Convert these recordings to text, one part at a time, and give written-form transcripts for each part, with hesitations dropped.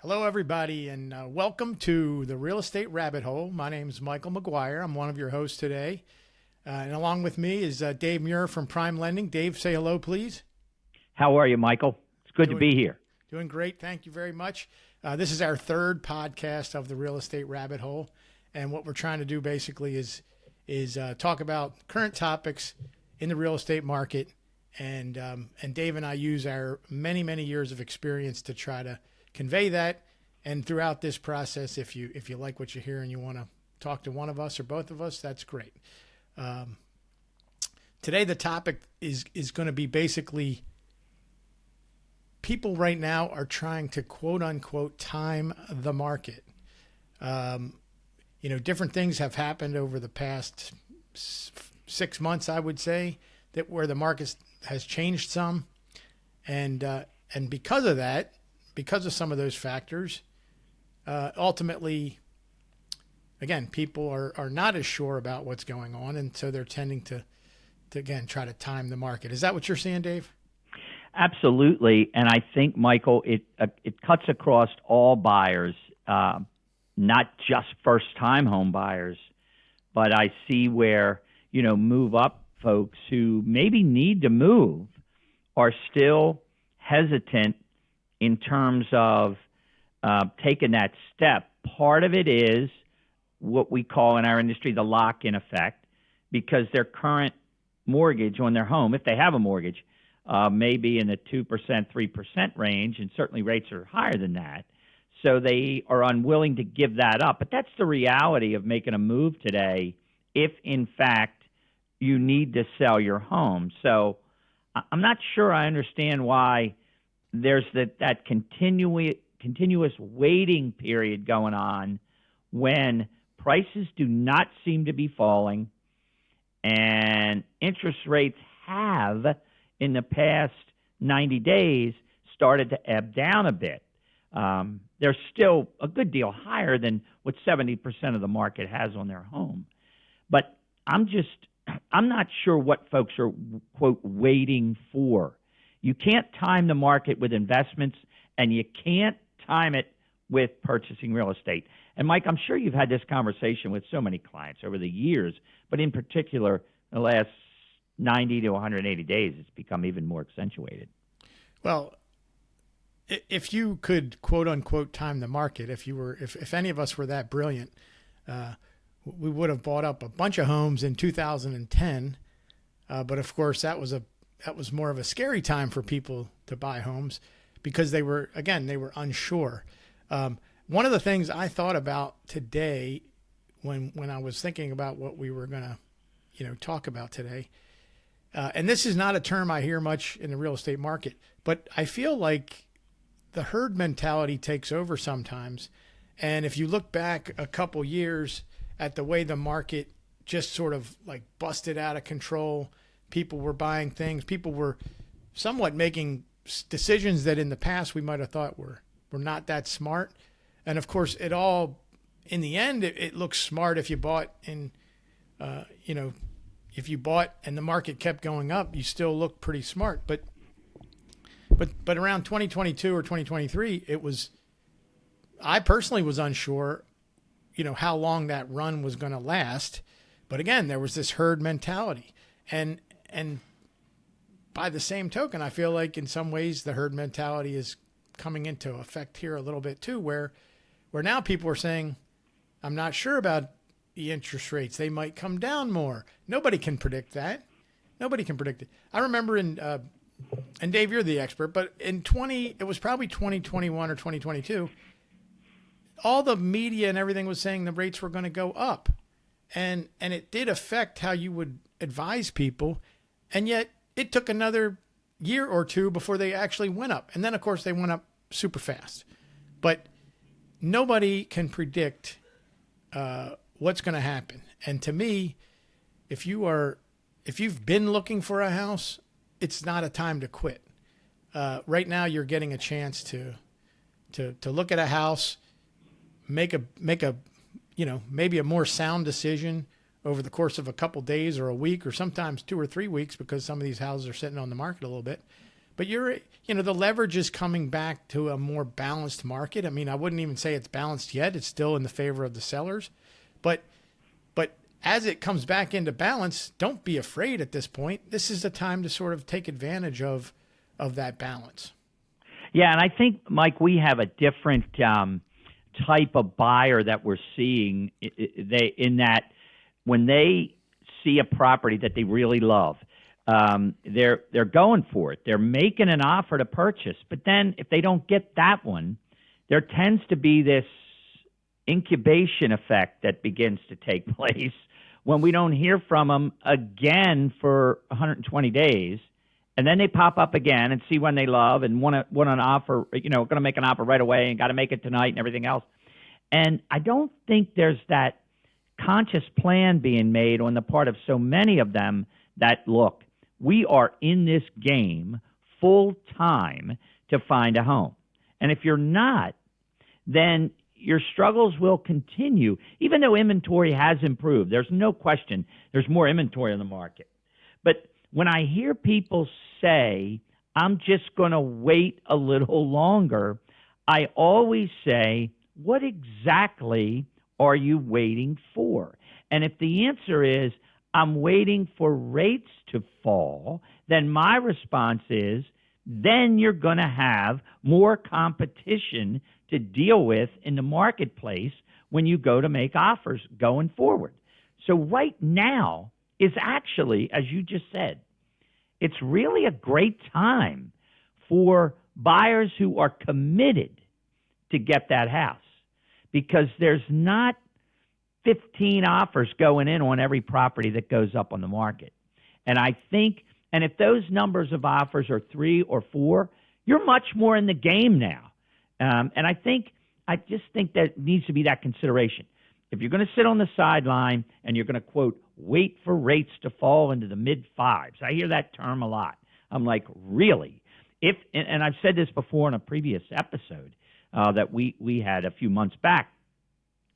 Hello, everybody, and welcome to the Real Estate Rabbit Hole. My name is Michael McGuire. I'm one of your hosts today. And along with me is Dave Muir from Prime Lending. Dave, say hello, please. How are you, Michael? It's good to be here. Doing great. Thank you very much. This is our third podcast of the Real Estate Rabbit Hole. And what we're trying to do basically is talk about current topics in the real estate market. And Dave and I use our many, many years of experience to try to convey that. And throughout this process, if you like what you hear and you want to talk to one of us or both of us, that's great. Today the topic is going to be basically people right now are trying to quote unquote time the market. Different things have happened over the past 6 months, I would say, that where the market has changed some, and because of that. Because of some of those factors, ultimately, again, people are not as sure about what's going on, and so they're tending to again try to time the market. Is that what you're seeing, Dave? Absolutely, and I think, Michael, it cuts across all buyers, not just first-time home buyers, but I see where move-up folks who maybe need to move are still hesitant in terms of taking that step. Part of it is what we call in our industry the lock-in effect, because their current mortgage on their home, if they have a mortgage, may be in the 2%, 3% range, and certainly rates are higher than that. So they are unwilling to give that up. But that's the reality of making a move today if, in fact, you need to sell your home. So I'm not sure I understand why there's that continuous waiting period going on when prices do not seem to be falling and interest rates have, in the past 90 days, started to ebb down a bit. They're still a good deal higher than what 70% of the market has on their home. But I'm not sure what folks are, quote, waiting for. You can't time the market with investments, and you can't time it with purchasing real estate. And, Mike, I'm sure you've had this conversation with so many clients over the years, but in particular, the last 90 to 180 days, it's become even more accentuated. Well, if you could, quote unquote, time the market, if any of us were that brilliant, we would have bought up a bunch of homes in 2010. But of course, that was more of a scary time for people to buy homes because they were unsure. One of the things I thought about today when I was thinking about what we were going to, talk about today, and this is not a term I hear much in the real estate market, but I feel like the herd mentality takes over sometimes. And if you look back a couple years at the way the market just sort of like busted out of control, people were buying things. People were somewhat making decisions that in the past we might have thought were not that smart. And of course, it all, in the end, it looks smart if you bought if you bought and the market kept going up, you still look pretty smart. But around 2022 or 2023, I personally was unsure, how long that run was going to last. But again, there was this herd mentality. And by the same token, I feel like in some ways the herd mentality is coming into effect here a little bit too, where now people are saying, I'm not sure about the interest rates. They might come down more. Nobody can predict that. Nobody can predict it. I remember and Dave, you're the expert, but it was probably 2021 or 2022, all the media and everything was saying the rates were going to go up. And it did affect how you would advise people. And yet it took another year or two before they actually went up. And then, of course, they went up super fast. But nobody can predict what's going to happen. And to me, if you've been looking for a house, it's not a time to quit. Right now, you're getting a chance to look at a house, make a maybe a more sound decision over the course of a couple days or a week or sometimes 2 or 3 weeks, because some of these houses are sitting on the market a little bit. But the leverage is coming back to a more balanced market. I mean, I wouldn't even say it's balanced yet. It's still in the favor of the sellers. But as it comes back into balance, don't be afraid at this point. This is the time to sort of take advantage of that balance. Yeah, and I think, Mike, we have a different type of buyer that we're seeing. In that when they see a property that they really love, they're going for it. They're making an offer to purchase, but then if they don't get that one, there tends to be this incubation effect that begins to take place when we don't hear from them again for 120 days. And then they pop up again and see one they love and want an offer, going to make an offer right away and got to make it tonight and everything else. And I don't think there's that conscious plan being made on the part of so many of them that, look, we are in this game full time to find a home. And if you're not, then your struggles will continue, even though inventory has improved. There's no question there's more inventory in the market. But when I hear people say, I'm just going to wait a little longer, I always say, what exactly are you waiting for? And if the answer is, I'm waiting for rates to fall, then my response is, then you're going to have more competition to deal with in the marketplace when you go to make offers going forward. So right now is actually, as you just said, it's really a great time for buyers who are committed to get that house, because there's not 15 offers going in on every property that goes up on the market. And I think, and if those numbers of offers are 3 or 4, you're much more in the game now. And I just think that needs to be that consideration. If you're going to sit on the sideline and you're going to, quote, wait for rates to fall into the mid-5s, I hear that term a lot. I'm like, really? And I've said this before in a previous episode that we had a few months back.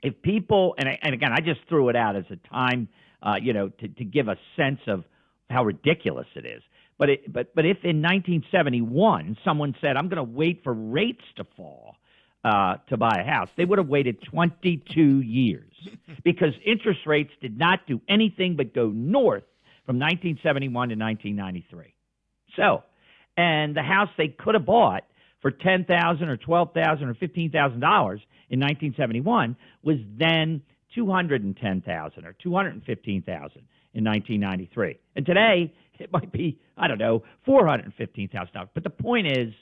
If people, and again, I just threw it out as a time, to give a sense of how ridiculous it is. But if in 1971 someone said, I'm going to wait for rates to fall to buy a house, they would have waited 22 years because interest rates did not do anything but go north from 1971 to 1993. So, and the house they could have bought for $10,000 or $12,000 or $15,000 in 1971 was then $210,000 or $215,000 in 1993. And today it might be, I don't know, $415,000. But the point is,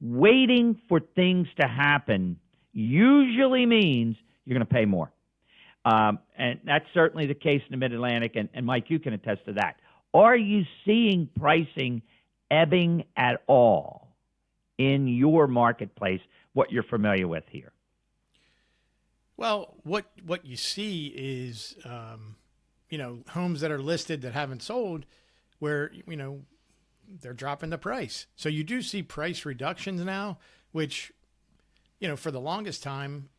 waiting for things to happen usually means you're going to pay more. And that's certainly the case in the Mid-Atlantic. And Mike, you can attest to that. Are you seeing pricing ebbing at all in your marketplace, what you're familiar with here? Well, what you see is, homes that are listed that haven't sold where, they're dropping the price. So you do see price reductions now, which, for the longest time,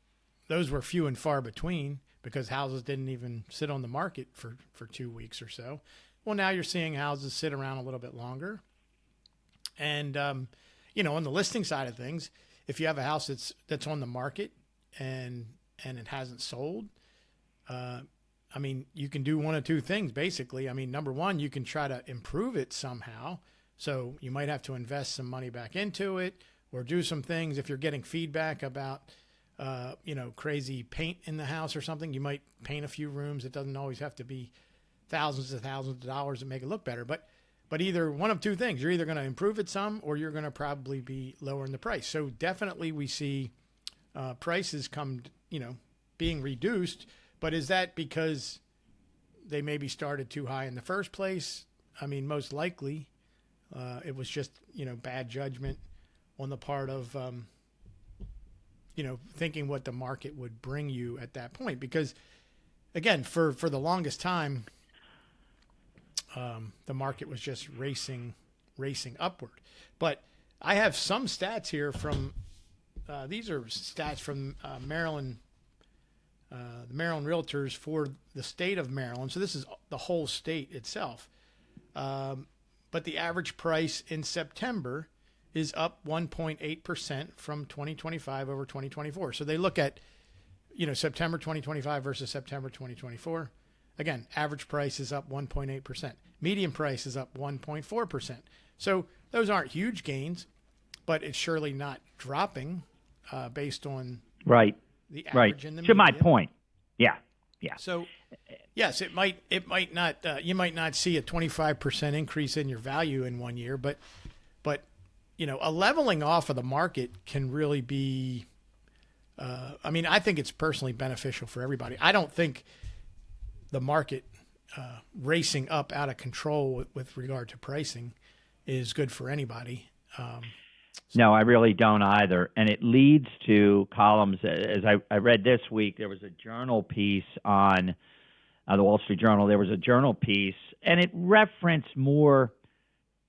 those were few and far between because houses didn't even sit on the market for 2 weeks or so. Well, now you're seeing houses sit around a little bit longer. And, on the listing side of things, if you have a house that's on the market and it hasn't sold, you can do one of two things, basically. Number one, you can try to improve it somehow. So you might have to invest some money back into it or do some things. If you're getting feedback about, crazy paint in the house or something, you might paint a few rooms. It doesn't always have to be thousands of dollars to make it look better. But either one of two things. You're either going to improve it some or you're going to probably be lowering the price. So definitely we see prices being reduced. But is that because they maybe started too high in the first place? Most likely it was just, bad judgment on the part of, thinking what the market would bring you at that point. Because, again, for the longest time, the market was just racing upward. But I have some stats here from these are stats from Maryland. The Maryland Realtors for the state of Maryland. So this is the whole state itself. but the average price in September is up 1.8% from 2025 over 2024. So they look at, September 2025 versus September 2024. Again, average price is up 1.8%. Median price is up 1.4%. So those aren't huge gains, but it's surely not dropping based on right, the right. average in the To my median. point, yeah, yeah. So, yes, it might not you might not see a 25% increase in your value in 1 year, but a leveling off of the market can really be. I think it's personally beneficial for everybody. I don't think the market racing up out of control with regard to pricing is good for anybody. No, I really don't either. And it leads to columns. As I read this week, there was a journal piece on the Wall Street Journal. There was a journal piece, and it referenced more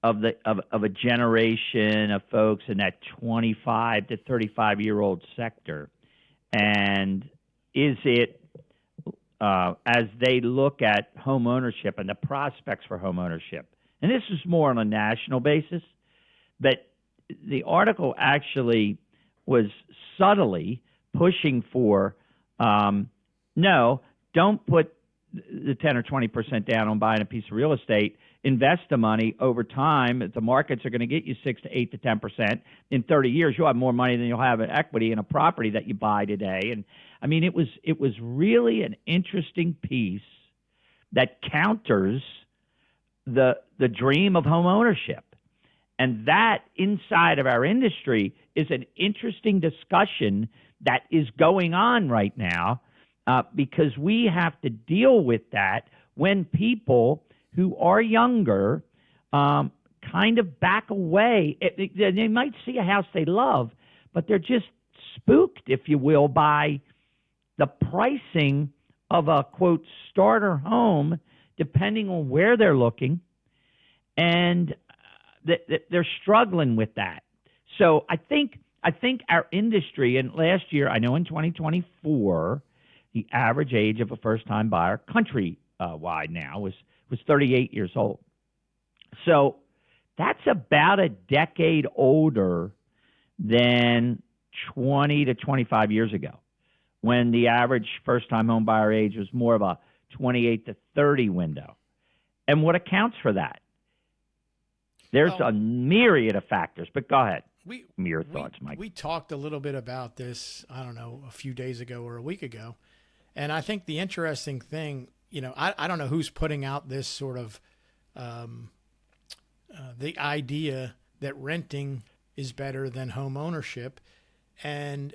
of a generation of folks in that 25 to 35-year-old sector. And is it, as they look at home ownership and the prospects for home ownership, and this is more on a national basis, but the article actually was subtly pushing for, no, don't put the 10 or 20% down on buying a piece of real estate. Invest the money over time. The markets are going to get you 6 to 8 to 10%. In 30 years, you'll have more money than you'll have in equity in a property that you buy today. And I mean, it was really an interesting piece that counters the dream of home ownership. And that inside of our industry is an interesting discussion that is going on right now because we have to deal with that when people who are younger kind of back away. They might see a house they love, but they're just spooked, if you will, by the pricing of a, quote, starter home, depending on where they're looking. And they're struggling with that. So I think our industry, and last year, I know in 2024, the average age of a first-time buyer country-wide now was 38 years old. So that's about a decade older than 20 to 25 years ago, when the average first-time home buyer age was more of a 28 to 30 window. And what accounts for that? There's a myriad of factors, but go ahead. Your thoughts, Mike. We talked a little bit about this, I don't know, a few days ago or a week ago. And I think the interesting thing, I don't know who's putting out this sort of the idea that renting is better than home ownership. And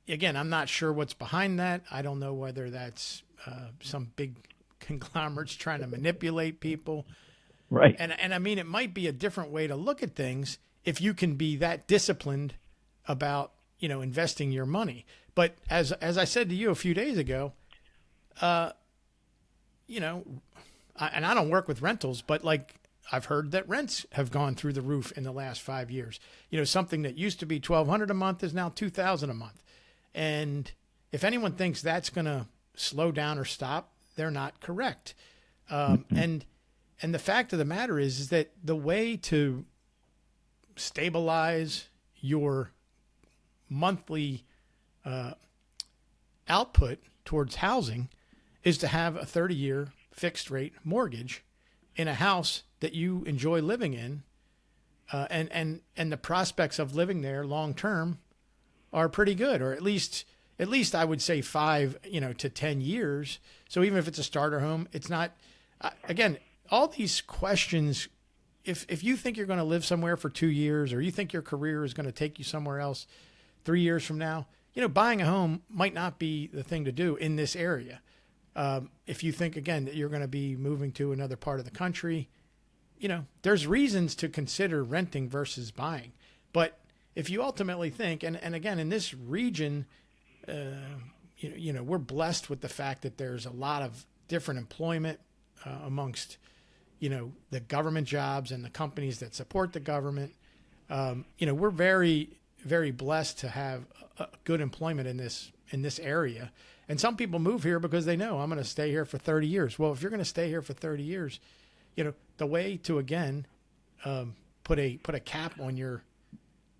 again, I'm not sure what's behind that. I don't know whether that's some big conglomerates trying to manipulate people. Right. And I mean, it might be a different way to look at things if you can be that disciplined about, investing your money. But as I said to you a few days ago, and I don't work with rentals, but like I've heard that rents have gone through the roof in the last 5 years. Something that used to be $1,200 a month is now $2,000 a month. And if anyone thinks that's going to slow down or stop, they're not correct. And the fact of the matter is that the way to stabilize your monthly output towards housing is to have a 30-year fixed rate mortgage in a house that you enjoy living in, and the prospects of living there long term are pretty good, or at least I would say 5 to 10 years. So even if it's a starter home, it's not again. All these questions, if you think you're going to live somewhere for 2 years, or you think your career is going to take you somewhere else 3 years from now, buying a home might not be the thing to do in this area. If you think, again, that you're going to be moving to another part of the country, there's reasons to consider renting versus buying. But if you ultimately think, and again, in this region, we're blessed with the fact that there's a lot of different employment amongst the government jobs and the companies that support the government. We're very, very blessed to have good employment in this area. And some people move here because they know I'm going to stay here for 30 years. Well, if you're going to stay here for 30 years, the way to, again, put a cap on your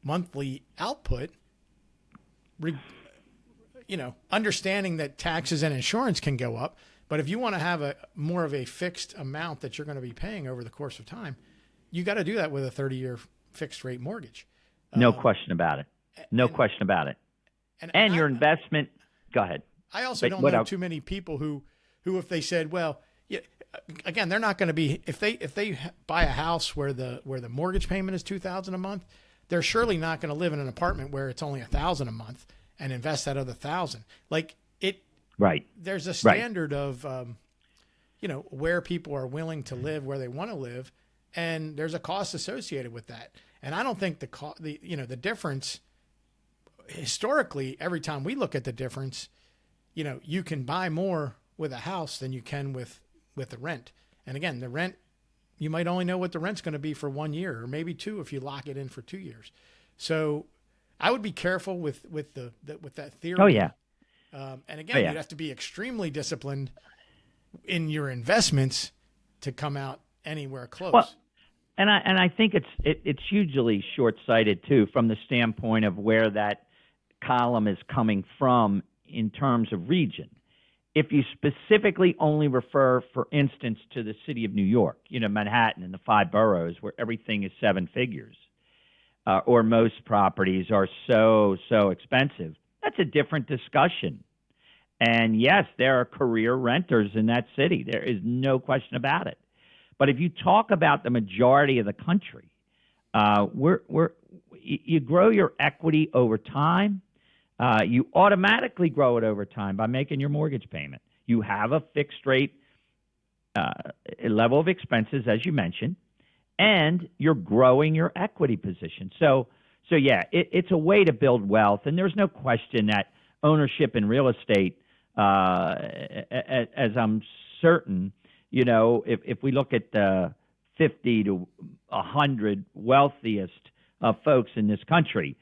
monthly output, understanding that taxes and insurance can go up. But if you want to have a more of a fixed amount that you're going to be paying over the course of time, you got to do that with a 30-year fixed rate mortgage. No question about it. No question about it. And your investment. Go ahead. I also don't know too many people who if they said, well, yeah, again, they're not going to be, if they buy a house where the mortgage payment is $2,000 a month, they're surely not going to live in an apartment where it's only $1,000 a month and invest that other $1,000. Like it. Right. There's a standard of, where people are willing to live, where they want to live, and there's a cost associated with that. And I don't think the difference historically, every time we look at the difference, you can buy more with a house than you can with the rent. And again, the rent, you might only know what the rent's going to be for 1 year or maybe 2 if you lock it in for 2 years. So I would be careful with that theory. Oh yeah. And again, you'd have to be extremely disciplined in your investments to come out anywhere close. Well, and I think it's hugely short-sighted too, from the standpoint of where that column is coming from in terms of region. If you specifically only refer, for instance, to the city of New York, Manhattan and the 5 boroughs where everything is 7 figures, or most properties are so expensive, that's a different discussion. And yes, there are career renters in that city. There is no question about it. But if you talk about the majority of the country, you grow your equity over time. You automatically grow it over time by making your mortgage payment. You have a fixed rate level of expenses, as you mentioned, and you're growing your equity position. So yeah, it's a way to build wealth, and there's no question that ownership in real estate, as I'm certain, if we look at the 50 to 100 wealthiest folks in this country,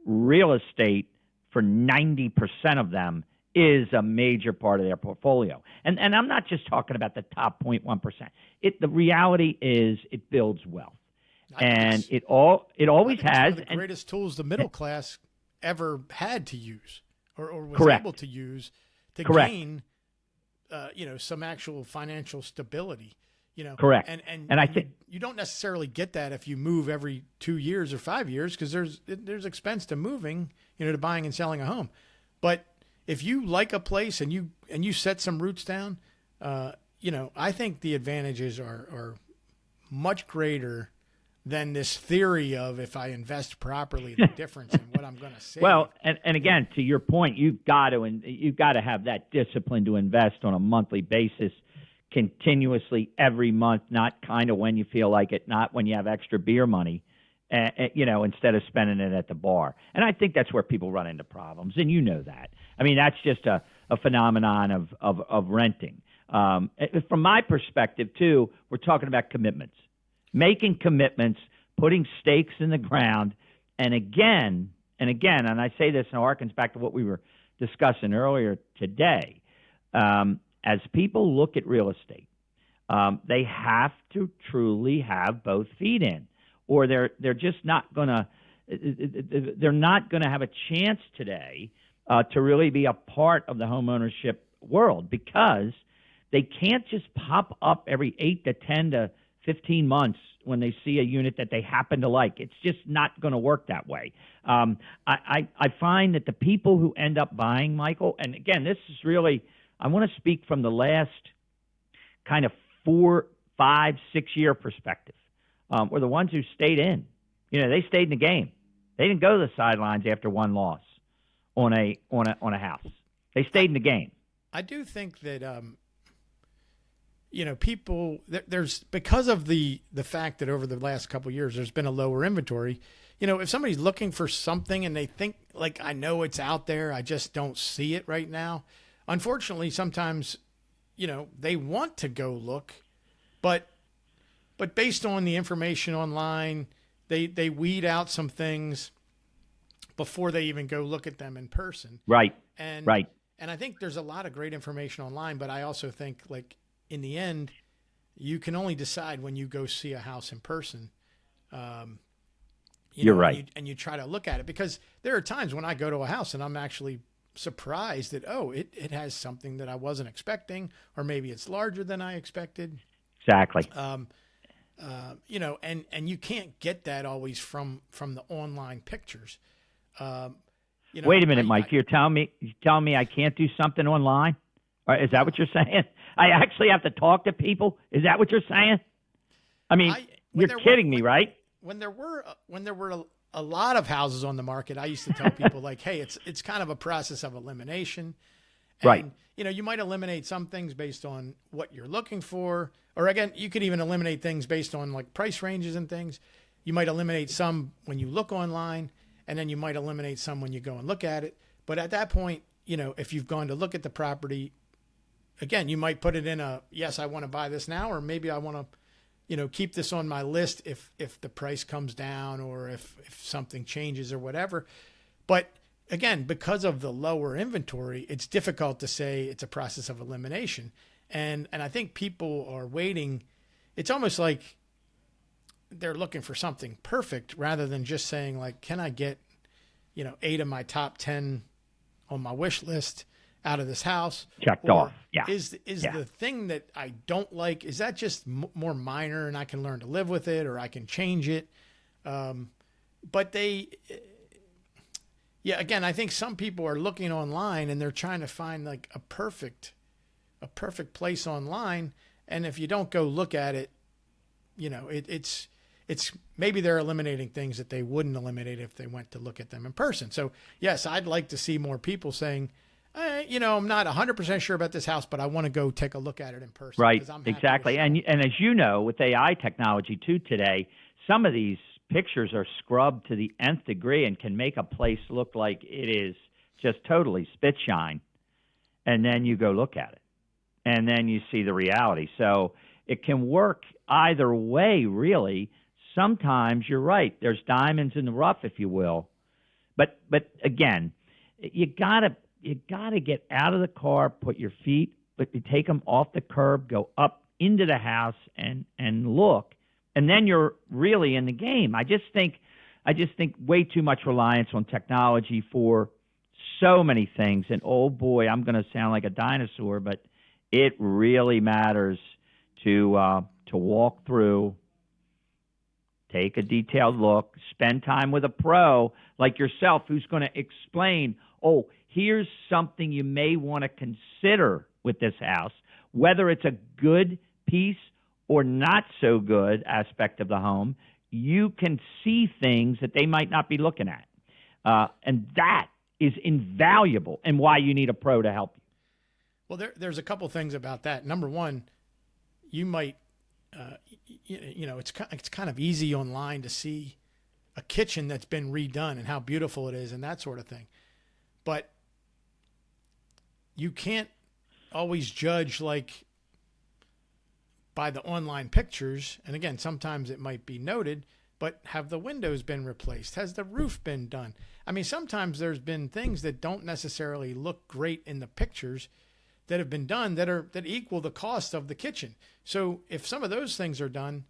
real estate for 90% of them is a major part of their portfolio. And I'm not just talking about the top 0.1%. The reality is it builds wealth. And it always has. One of the greatest tools the middle class ever had to use or was Correct. able to use to Correct. gain, some actual financial stability. Correct. And I think you don't necessarily get that if you move every 2 years or 5 years, because there's expense to moving, to buying and selling a home. But if you like a place and you set some roots down, I think the advantages are much greater than this theory of, if I invest properly, the difference in what I'm going to save. Well, and again, to your point, you've got to have that discipline to invest on a monthly basis, continuously every month, not kind of when you feel like it, not when you have extra beer money, instead of spending it at the bar. And I think that's where people run into problems, and that. I mean, that's just a phenomenon of renting. From my perspective, too, we're talking about commitments. Making commitments, putting stakes in the ground, and again, and I say this, and it harkens back to what we were discussing earlier today. As people look at real estate, they have to truly have both feet in, or they're just not gonna have a chance today to really be a part of the homeownership world, because they can't just pop up every 8 to 10 to 15 months when they see a unit that they happen to like. It's just not going to work that way. I find that the people who end up buying, Michael, and again, this is really, I want to speak from the last kind of 4, 5, 6 year perspective, were the ones who stayed in. They stayed in the game. They didn't go to the sidelines after one loss on a house. They stayed in the game. I do think that people, there's, because of the fact that over the last couple of years there's been a lower inventory. If somebody's looking for something and they think, like, I know it's out there, I just don't see it right now. Unfortunately, sometimes, they want to go look, but based on the information online, they weed out some things before they even go look at them in person. Right. And I think there's a lot of great information online, but I also think, like, in the end, you can only decide when you go see a house in person. You're right. And you try to look at it, because there are times when I go to a house and I'm actually surprised that, oh, it has something that I wasn't expecting, or maybe it's larger than I expected. Exactly. And you can't get that always from the online pictures. Wait a minute, Mike. You're telling me I can't do something online? Or is that what you're saying? I actually have to talk to people? Is that what you're saying? I mean, you're kidding me, right? When there were a lot of houses on the market, I used to tell people like, hey, it's kind of a process of elimination. And, right. You might eliminate some things based on what you're looking for, or again, you could even eliminate things based on like price ranges and things. You might eliminate some when you look online, and then you might eliminate some when you go and look at it. But at that point, if you've gone to look at the property, again, you might put it in yes, I want to buy this now, or maybe I want to, keep this on my list if the price comes down, or if something changes or whatever. But again, because of the lower inventory, it's difficult to say it's a process of elimination. And I think people are waiting. It's almost like they're looking for something perfect rather than just saying like, can I get, 8 of my top 10 on my wish list out of this house checked off? Yeah. Is the thing that I don't like, is that just more minor and I can learn to live with it, or I can change it? But again, I think some people are looking online and they're trying to find like a perfect place online. And if you don't go look at it, it's maybe they're eliminating things that they wouldn't eliminate if they went to look at them in person. So yes, I'd like to see more people saying, I'm not 100% sure about this house, but I want to go take a look at it in person. Right. Exactly. And as you know, with AI technology too today, some of these pictures are scrubbed to the nth degree and can make a place look like it is just totally spit shine. And then you go look at it, and then you see the reality. So it can work either way, really. Sometimes you're right. There's diamonds in the rough, if you will. But again, you gotta get out of the car, put your feet, but you take them off the curb, go up into the house, and look, and then you're really in the game. I just think way too much reliance on technology for so many things. And oh boy, I'm going to sound like a dinosaur, but it really matters to walk through, take a detailed look, spend time with a pro like yourself who's going to explain, oh, here's something you may want to consider with this house, whether it's a good piece or not so good aspect of the home. You can see things that they might not be looking at. And that is invaluable, and why you need a pro to help you. Well, there's a couple things about that. Number one, you might, it's kind of easy online to see a kitchen that's been redone and how beautiful it is and that sort of thing. But you can't always judge like by the online pictures. And again, sometimes it might be noted, but have the windows been replaced? Has the roof been done? I mean, sometimes there's been things that don't necessarily look great in the pictures that have been done that equal the cost of the kitchen. So if some of those things are done,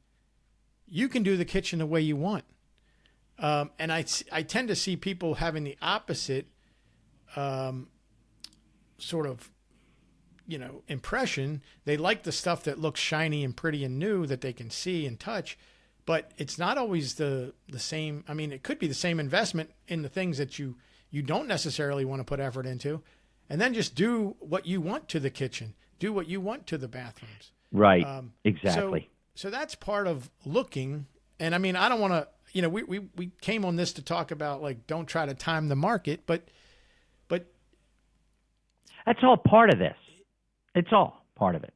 you can do the kitchen the way you want. And I tend to see people having the opposite sort of, impression. They like the stuff that looks shiny and pretty and new that they can see and touch, but it's not always the same. I mean, it could be the same investment in the things that you don't necessarily want to put effort into, and then just do what you want to the kitchen, do what you want to the bathrooms. Right. Exactly. So that's part of looking. And I mean, I don't want to, we came on this to talk about like, don't try to time the market, but that's all part of this. It's all part of it.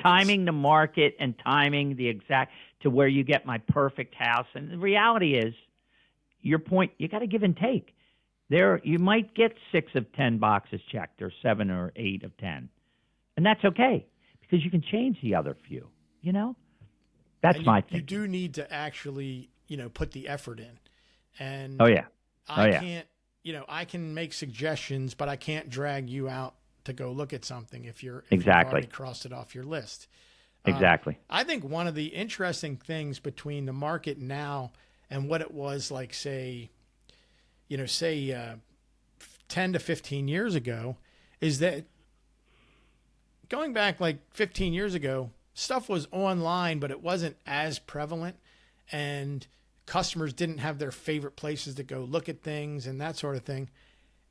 Timing the market and timing the exact to where you get my perfect house. And the reality is, your point, you got to give and take. You might get 6 of 10 boxes checked, or 7 or 8 of 10. And that's okay, because you can change the other few, That's my thing. You do need to actually, put the effort in. And I can't, I can make suggestions, but I can't drag you out to go look at something if you've already crossed it off your list. Exactly. I think one of the interesting things between the market now and what it was like, say, 10 to 15 years ago, is that going back like 15 years ago, stuff was online, but it wasn't as prevalent, and customers didn't have their favorite places to go look at things and that sort of thing.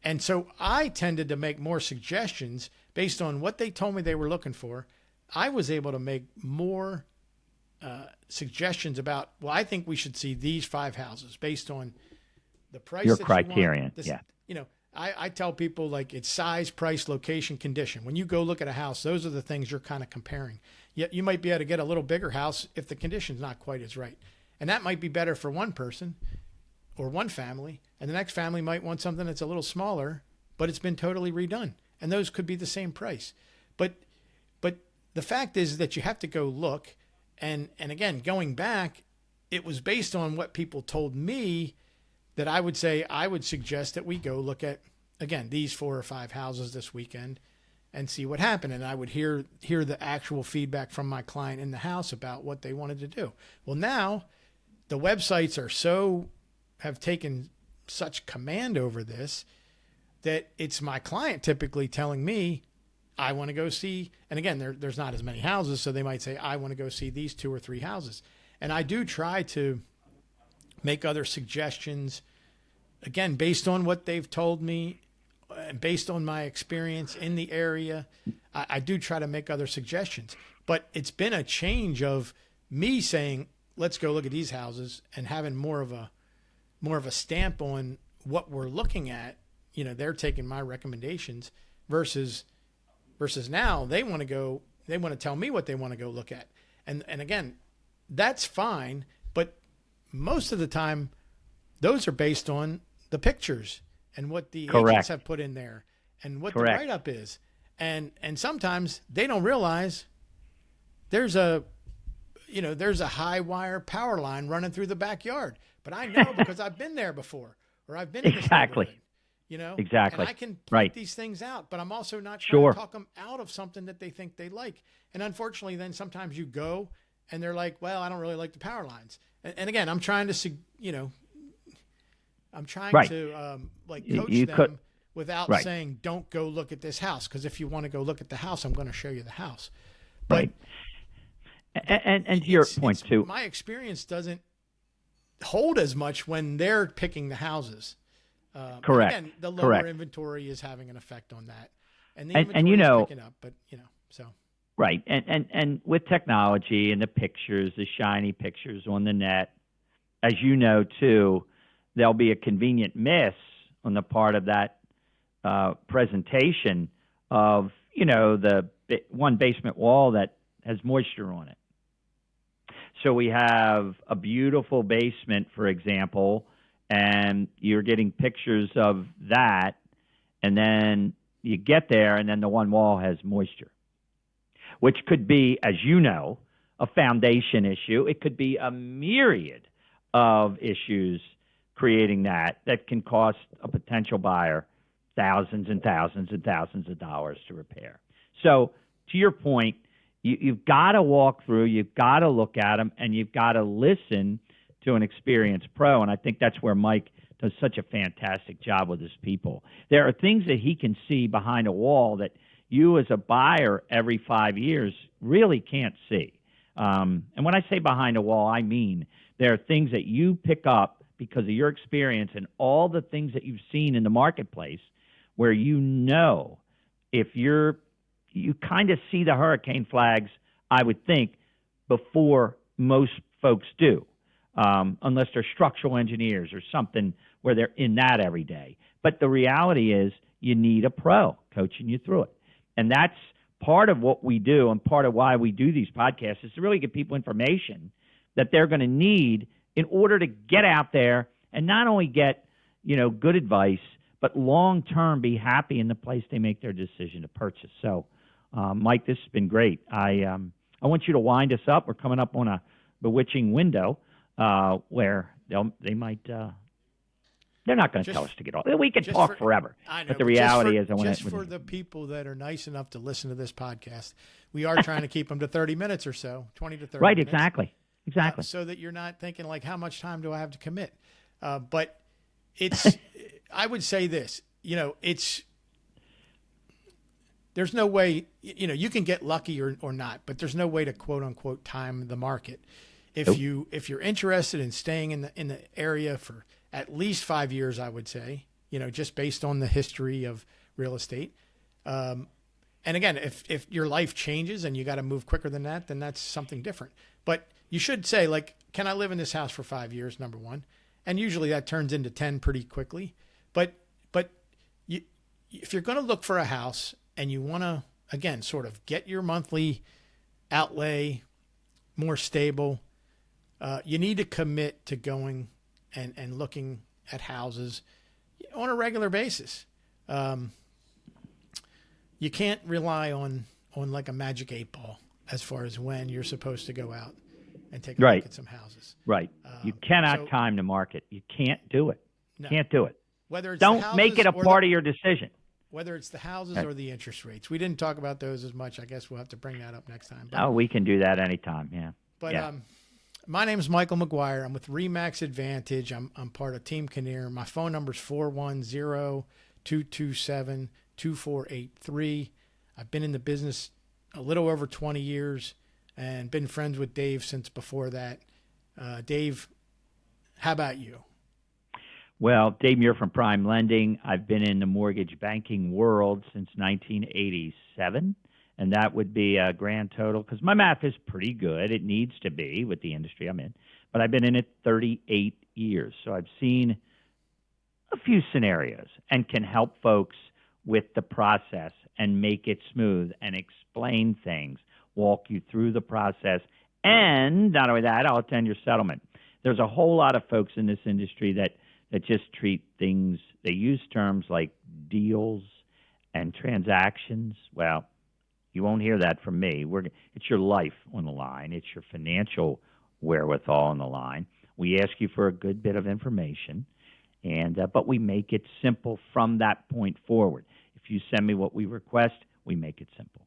And so I tended to make more suggestions based on what they told me they were looking for. I was able to make more suggestions about, well, I think we should see these 5 houses based on the price. Your that criterion. You want. Yeah. I tell people, like, it's size, price, location, condition. When you go look at a house, those are the things you're kind of comparing. Yet you might be able to get a little bigger house if the condition's not quite as right. And that might be better for one person or one family. And the next family might want something that's a little smaller, but it's been totally redone. And those could be the same price. But the fact is that you have to go look. And again, going back, it was based on what people told me, that I would say I would suggest that we go look at, again, these 4 or 5 houses this weekend and see what happened. And I would hear the actual feedback from my client in the house about what they wanted to do. Well, now the websites have taken such command over this that it's my client typically telling me, I want to go see, and again, there's not as many houses, so they might say, I want to go see these 2 or 3 houses. And I do try to make other suggestions, again, based on what they've told me and based on my experience in the area. I do try to make other suggestions, but it's been a change of me saying, let's go look at these houses, and having more of a stamp on what we're looking at. They're taking my recommendations versus now they want to tell me what they want to go look at. And again, that's fine, but most of the time, those are based on the pictures and what the agents have put in there and what the write-up is. And sometimes they don't realize there's a high wire power line running through the backyard. But I know because I've been there before, or I've been in this neighborhood. Exactly. And I can point these things out, but I'm also not trying to talk them out of something that they think they like. And unfortunately, then sometimes you go and they're like, well, I don't really like the power lines. And again, I'm trying to, coach them without saying, don't go look at this house. Because if you want to go look at the house, I'm going to show you the house. But and to your point too, my experience doesn't hold as much when they're picking the houses. Correct. Again, the lower inventory is having an effect on that, and the inventory is picking up. But so right, and with technology and the pictures, the shiny pictures on the net, as you know too, there'll be a convenient miss on the part of that presentation of the one basement wall that has moisture on it. So we have a beautiful basement, for example, and you're getting pictures of that, and then you get there, and then the one wall has moisture, which could be, as you know, a foundation issue. It could be a myriad of issues creating that can cost a potential buyer thousands and thousands and thousands of dollars to repair. So to your point, you've got to walk through, you've got to look at them, and you've got to listen to an experienced pro. And I think that's where Mike does such a fantastic job with his people. There are things that he can see behind a wall that you as a buyer every 5 years really can't see. And when I say behind a wall, I mean there are things that you pick up because of your experience and all the things that you've seen in the marketplace where if you kind of see the hurricane flags, I would think, before most folks do, unless they're structural engineers or something where they're in that every day. But the reality is you need a pro coaching you through it. And that's part of what we do, and part of why we do these podcasts is to really give people information that they're going to need in order to get out there and not only get, good advice, but long-term be happy in the place they make their decision to purchase. So, Mike, this has been great. I want you to wind us up. We're coming up on a bewitching window where they might They're not going to tell us to get off. We can talk forever. I know, but the reality is, just for the people that are nice enough to listen to this podcast, we are trying to keep them to 30 minutes or so, 20 to 30 right, minutes. Exactly. So that you're not thinking like, how much time do I have to commit? But it's, I would say this, there's no way, you can get lucky or not, but there's no way to quote unquote time the market. If you're interested in staying in the area for at least 5 years, I would say, just based on the history of real estate. And again, if your life changes and you got to move quicker than that, then that's something different. But you should say, like, can I live in this house for 5 years? Number one. And usually that turns into 10 pretty quickly. But if you're going to look for a house and you want to, again, sort of get your monthly outlay more stable, you need to commit to going and looking at houses on a regular basis. You can't rely on like a magic 8 ball as far as when you're supposed to go out and take a look at some houses. Right. You cannot time the market. You can't do it. No. Can't do it. Whether it's Don't make it a part of your decision. Whether it's the houses or the interest rates. We didn't talk about those as much. I guess we'll have to bring that up next time. But, we can do that anytime, yeah. But my name is Michael McGuire. I'm with Remax Advantage. I'm part of Team Kinnear. My phone number is 410-227-2483. I've been in the business a little over 20 years and been friends with Dave since before that. Dave, how about you? Well, Dave Muir from Prime Lending. I've been in the mortgage banking world since 1987, and that would be a grand total, because my math is pretty good. It needs to be with the industry I'm in, but I've been in it 38 years. So I've seen a few scenarios and can help folks with the process and make it smooth and explain things, walk you through the process. And not only that, I'll attend your settlement. There's a whole lot of folks in this industry that just treat things, they use terms like deals and transactions. Well, you won't hear that from me. It's your life on the line. It's your financial wherewithal on the line. We ask you for a good bit of information, but we make it simple from that point forward. If you send me what we request, we make it simple.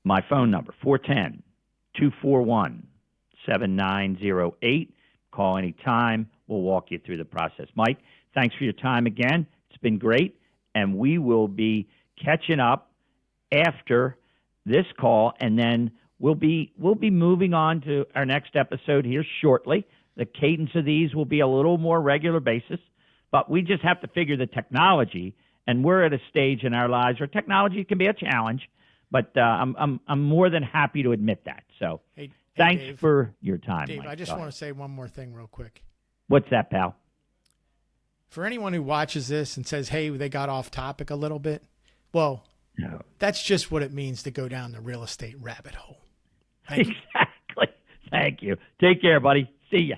My phone number, 410-241-7908. Call anytime. We'll walk you through the process. Mike, thanks for your time again. It's been great, and we will be catching up after this call, and then we'll be moving on to our next episode here shortly. The cadence of these will be a little more regular basis, but we just have to figure the technology, and we're at a stage in our lives where technology can be a challenge, but I'm more than happy to admit that. So thanks, Dave, for your time, Dave, Mike. I just want to say one more thing real quick. What's that, pal? For anyone who watches this and says, hey, they got off topic a little bit, well, no. That's just what it means to go down the real estate rabbit hole. Exactly. Thank you. Take care, buddy. See ya.